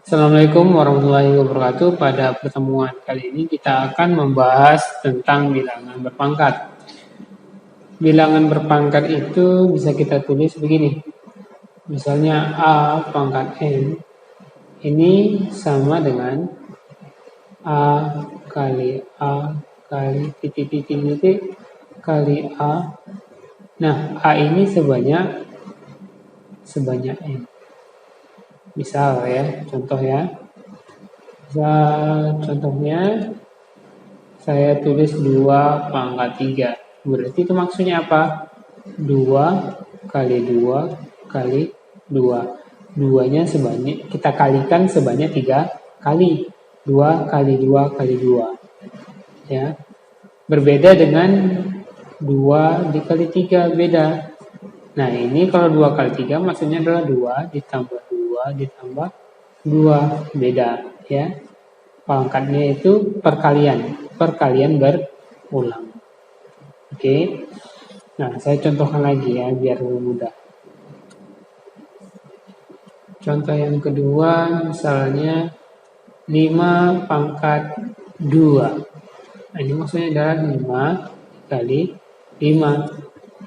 Assalamualaikum warahmatullahi wabarakatuh. Pada pertemuan kali ini kita akan membahas tentang bilangan berpangkat. Bilangan berpangkat itu bisa kita tulis begini. Misalnya A pangkat N ini sama dengan A kali A kali titik-titik kali A. Nah, A ini sebanyak N. Misal ya, contohnya saya tulis 2 pangkat 3. Berarti itu maksudnya apa? 2 kali 2 kali 2. 2-nya sebanyak, kita kalikan sebanyak 3 kali. 2 kali 2 kali 2. Ya. Berbeda dengan 2 dikali 3, beda. Nah, ini kalau 2 kali 3 maksudnya adalah 2 ditambah 2 ditambah 2, beda ya. Pangkatnya itu perkalian berulang. Oke. Nah, saya contohkan lagi ya biar lebih mudah. Contoh yang kedua misalnya 5 pangkat 2. Nah, ini maksudnya adalah 5 kali 5.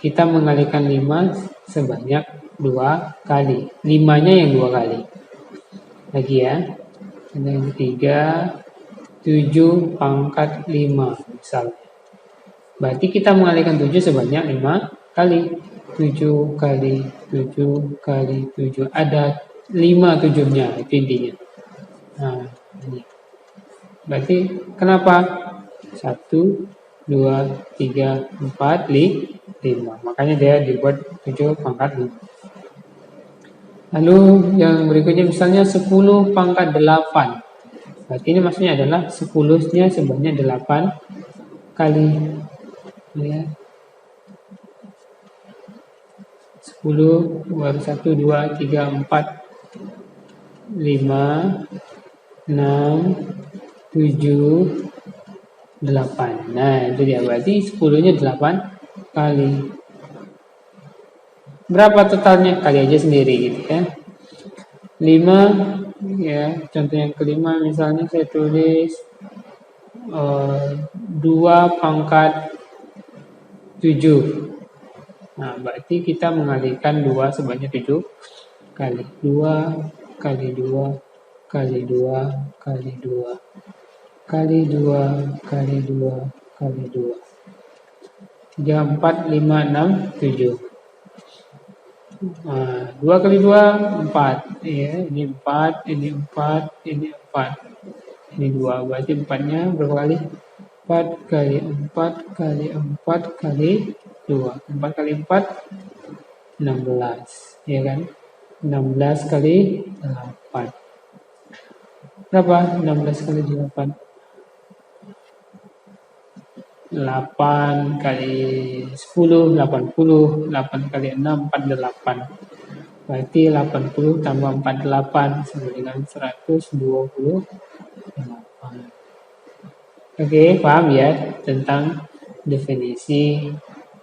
Kita mengalikan 5 sebanyak 2 kali. 5-nya yang 2 kali. Lagi ya. Yang ketiga 7 pangkat 5 misalnya. Berarti kita mengalikan 7 sebanyak 5 kali. 7 kali 7 kali 7. Ada 5 7-nya, itu intinya. Nah, ini. Berarti kenapa? 1, 2, 3, 4, 5. Makanya dia dibuat 7 pangkat 5. Lalu yang berikutnya misalnya 10 pangkat 8. Berarti ini maksudnya adalah 10-nya sebanyak 8 kali. Ya. 10 baru 1, 2, 3, 4, 5, 6, 7, 8. Nah, itu dia. Berarti 10-nya 8 kali. Berapa totalnya? Kali aja sendiri gitu ya. 5 ya, contoh yang kelima misalnya saya tulis 2 pangkat 7. Nah, berarti kita mengalihkan 2 sebanyak 7 kali. 2 kali 2 kali 2 kali 2 kali 2 kali 2 kali 2. 3, 4, 5, 6, 7. Nah, 2 kali 2, 4. Ya, ini 4, ini 4, ini 4. Ini 2, berarti 4-nya berapa kali? 4 kali 4 kali 4 kali 2. 4 kali 4, 16. Ya kan? 16 kali 8. Berapa? 16 kali 8. 8 kali 10, 80. 8 kali 6, 48. Berarti 80 tambah 48 sama dengan 128. Oke, paham ya tentang definisi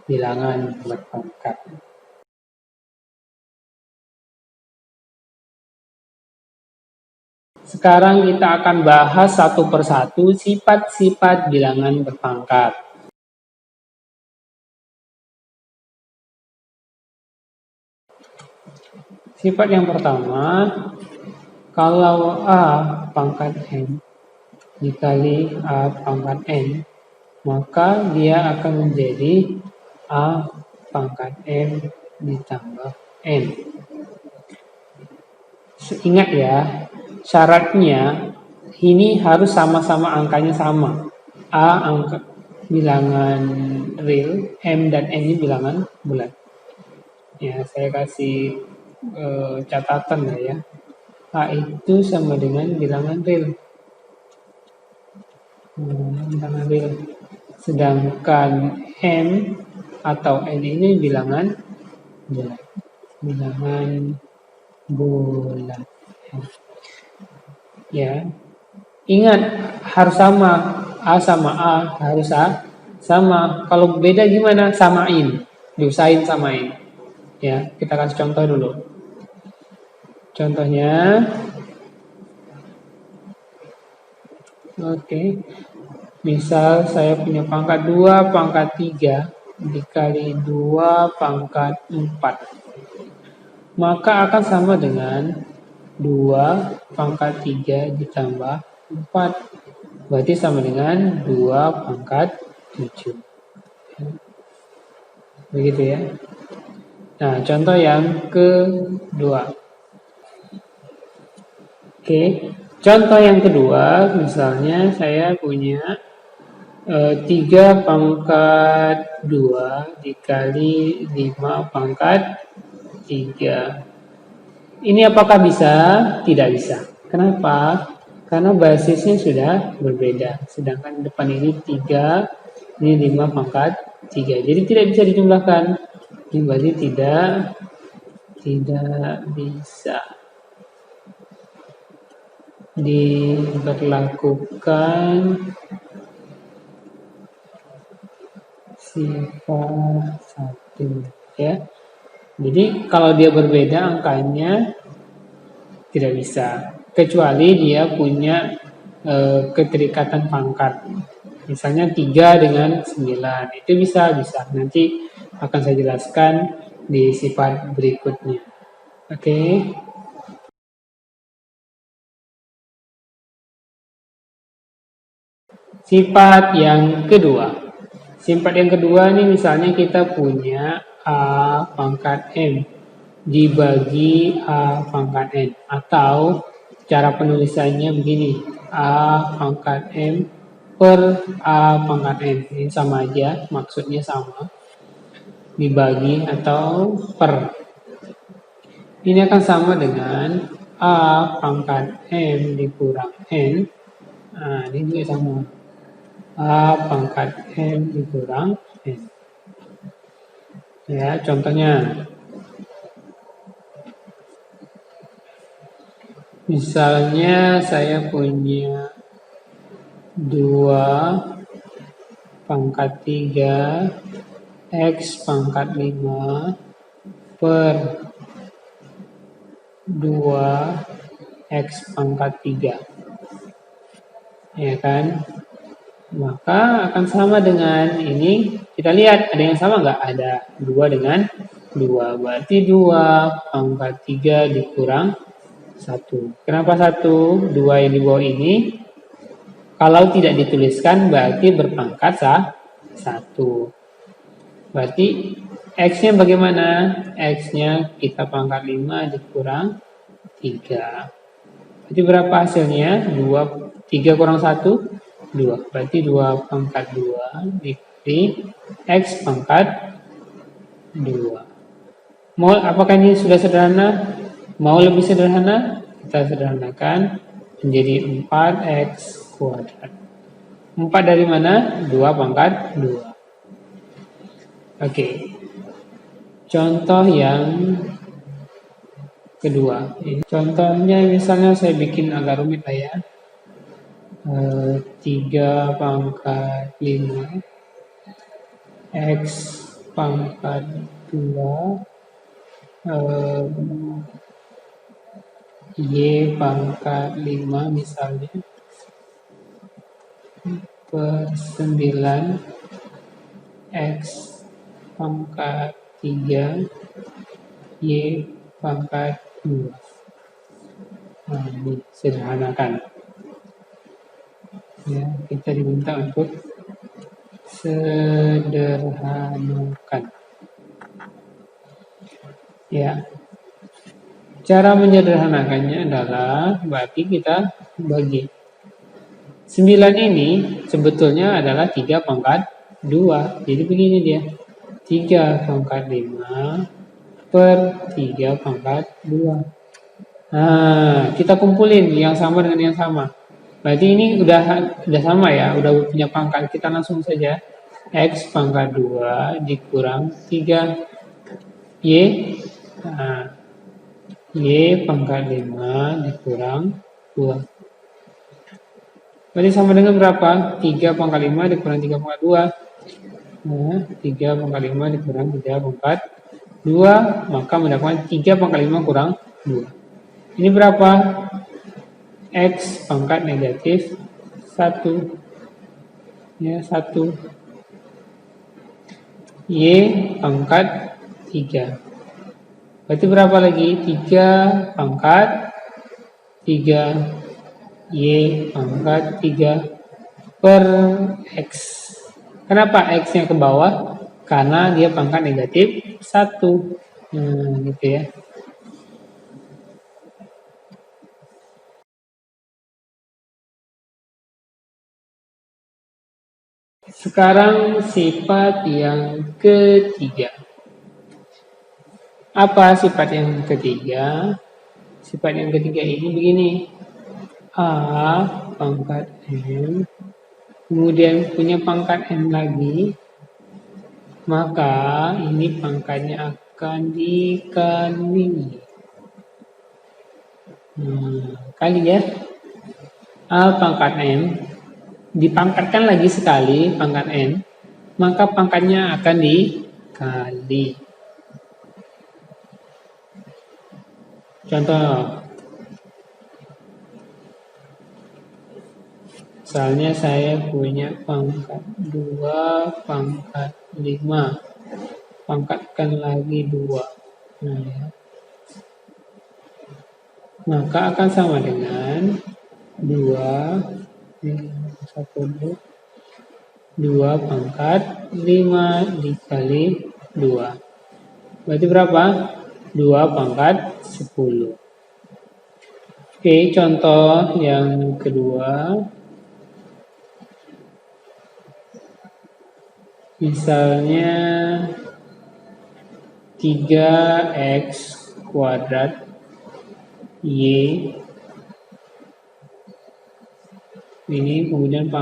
bilangan berpangkat. Sekarang kita akan bahas satu persatu sifat-sifat bilangan berpangkat. Sifat yang pertama, kalau A pangkat N dikali A pangkat N, maka dia akan menjadi A pangkat M ditambah N. Ingat ya, syaratnya ini harus sama-sama angkanya sama. A angka bilangan real, M dan N ini bilangan bulat. Ya, saya kasih catatan lah ya. A itu sama dengan bilangan real. Bilangan real. Sedangkan M atau N ini bilangan bulat. Bilangan bulat. Ya. Ingat, harus sama. A sama A harus sama. Kalau beda gimana? Samain. Diusahain samain. Ya, kita kasih contoh dulu. Contohnya Oke. Misal saya punya pangkat 2 pangkat 3 dikali 2 pangkat 4. Maka akan sama dengan 2 pangkat 3 ditambah 4. Berarti sama dengan 2 pangkat 7. Begitu ya. Nah, contoh yang kedua. Oke, contoh yang kedua, misalnya saya punya 3 pangkat 2 dikali 5 pangkat 3. Ini apakah bisa? Tidak bisa. Kenapa? Karena basisnya sudah berbeda. Sedangkan depan ini 3, ini 5 pangkat 3. Jadi tidak bisa dijumlahkan. Ini berarti tidak bisa diberlakukan sifat 1 ya. Jadi kalau dia berbeda angkanya tidak bisa, kecuali dia punya keterikatan pangkat. Misalnya 3 dengan 9, itu bisa. Nanti akan saya jelaskan di sifat berikutnya. Oke. Sifat yang kedua. Sifat yang kedua ini misalnya kita punya A pangkat M dibagi A pangkat N. Atau cara penulisannya begini. A pangkat M per A pangkat N. Ini sama aja, maksudnya sama. Dibagi atau per. Ini akan sama dengan A pangkat M dikurang N. Nah, ini juga sama. A pangkat M dikurang N. Ya, contohnya. Misalnya saya punya 2 pangkat 3 X pangkat 5 per 2 X pangkat 3. Ya kan? Maka akan sama dengan ini. Kita lihat ada yang sama nggak? Ada 2 dengan 2. Berarti 2 pangkat 3 dikurang 1. Kenapa 1? 2 yang di bawah ini kalau tidak dituliskan berarti berpangkat 1. Berarti X-nya bagaimana? X-nya kita pangkat 5 dikurang 3. Berarti berapa hasilnya? 3 kurang 1? 2. Berarti 2 pangkat 2 dikali X pangkat 2. Apakah ini sudah sederhana? Mau lebih sederhana? Kita sederhanakan menjadi 4X kuadrat. 4 dari mana? 2 pangkat 2. Oke. Contoh yang kedua. Contohnya misalnya saya bikin agak rumit lah ya. 3 pangkat 5 X pangkat 2 Y pangkat 5 misalnya per 9 X pangkat 3 Y pangkat 2. Nah, ini sederhanakan. Ya, kita diminta untuk sederhanakan. Ya. Cara menyederhanakannya adalah berarti kita bagi 9 ini sebetulnya adalah 3 pangkat 2. Jadi begini dia. 3 pangkat 5 per 3 pangkat 2. Nah, kita kumpulin yang sama dengan yang sama. Berarti ini udah sama ya, udah punya pangkat. Kita langsung saja X pangkat 2 dikurang 3 Y. Nah, Y pangkat 5 dikurang 2. Berarti sama dengan berapa? 3 pangkat 5 dikurang 3 pangkat 2. Nah, 3 pangkat 5 dikurang 3 pangkat 2. Maka mendapatkan 3 pangkat 5 kurang 2. Ini berapa? X pangkat negatif 1. Ya, 1. Y pangkat 3. Berarti berapa lagi? 3 pangkat 3. Y pangkat 3 per X. Kenapa X-nya ke bawah? Karena dia pangkat negatif 1. Nah, gitu ya. Sekarang sifat yang ketiga. Apa sifat yang ketiga? Sifat yang ketiga ini begini. A pangkat M, kemudian punya pangkat M lagi, maka ini pangkatnya akan dikali. Kali ya. A pangkat M dipangkatkan lagi sekali pangkat N, maka pangkatnya akan dikali. Contoh, misalnya saya punya pangkat 2 pangkat 5, pangkatkan lagi 2. Nah, ya. Maka akan sama dengan 2 pangkat 5 dikali 2. Berarti berapa? 2 pangkat 10. Oke, contoh yang kedua. Misalnya 3x kuadrat Y. Ini kemudian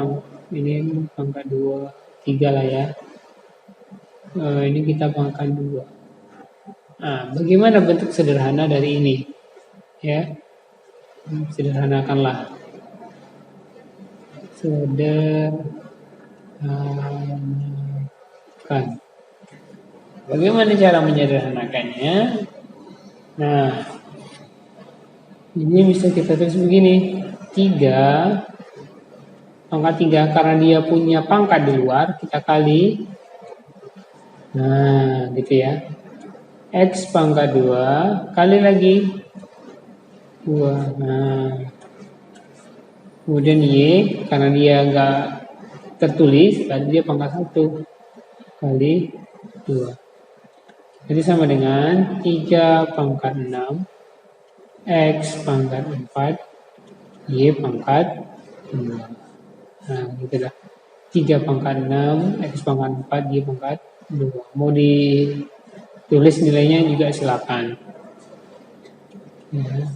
ini pangkat 2, 3 lah ya. Ini kita pangkat 2. Nah, bagaimana bentuk sederhana dari ini? Ya, sederhanakanlah. Sederhanakan. Bagaimana cara menyederhanakannya? Nah, ini bisa kita tulis begini. 3 pangkat 3 karena dia punya pangkat di luar, kita kali. Nah, gitu ya. X pangkat 2 kali lagi 2. Nah, kemudian Y karena dia enggak tertulis, berarti dia pangkat 1 kali 2. Jadi sama dengan 3 pangkat 6 X pangkat 4 Y pangkat 2. Nah, gitu lah. 3 pangkat 6 X pangkat 4 Y pangkat 2. Mau ditulis nilainya juga silakan. Ya.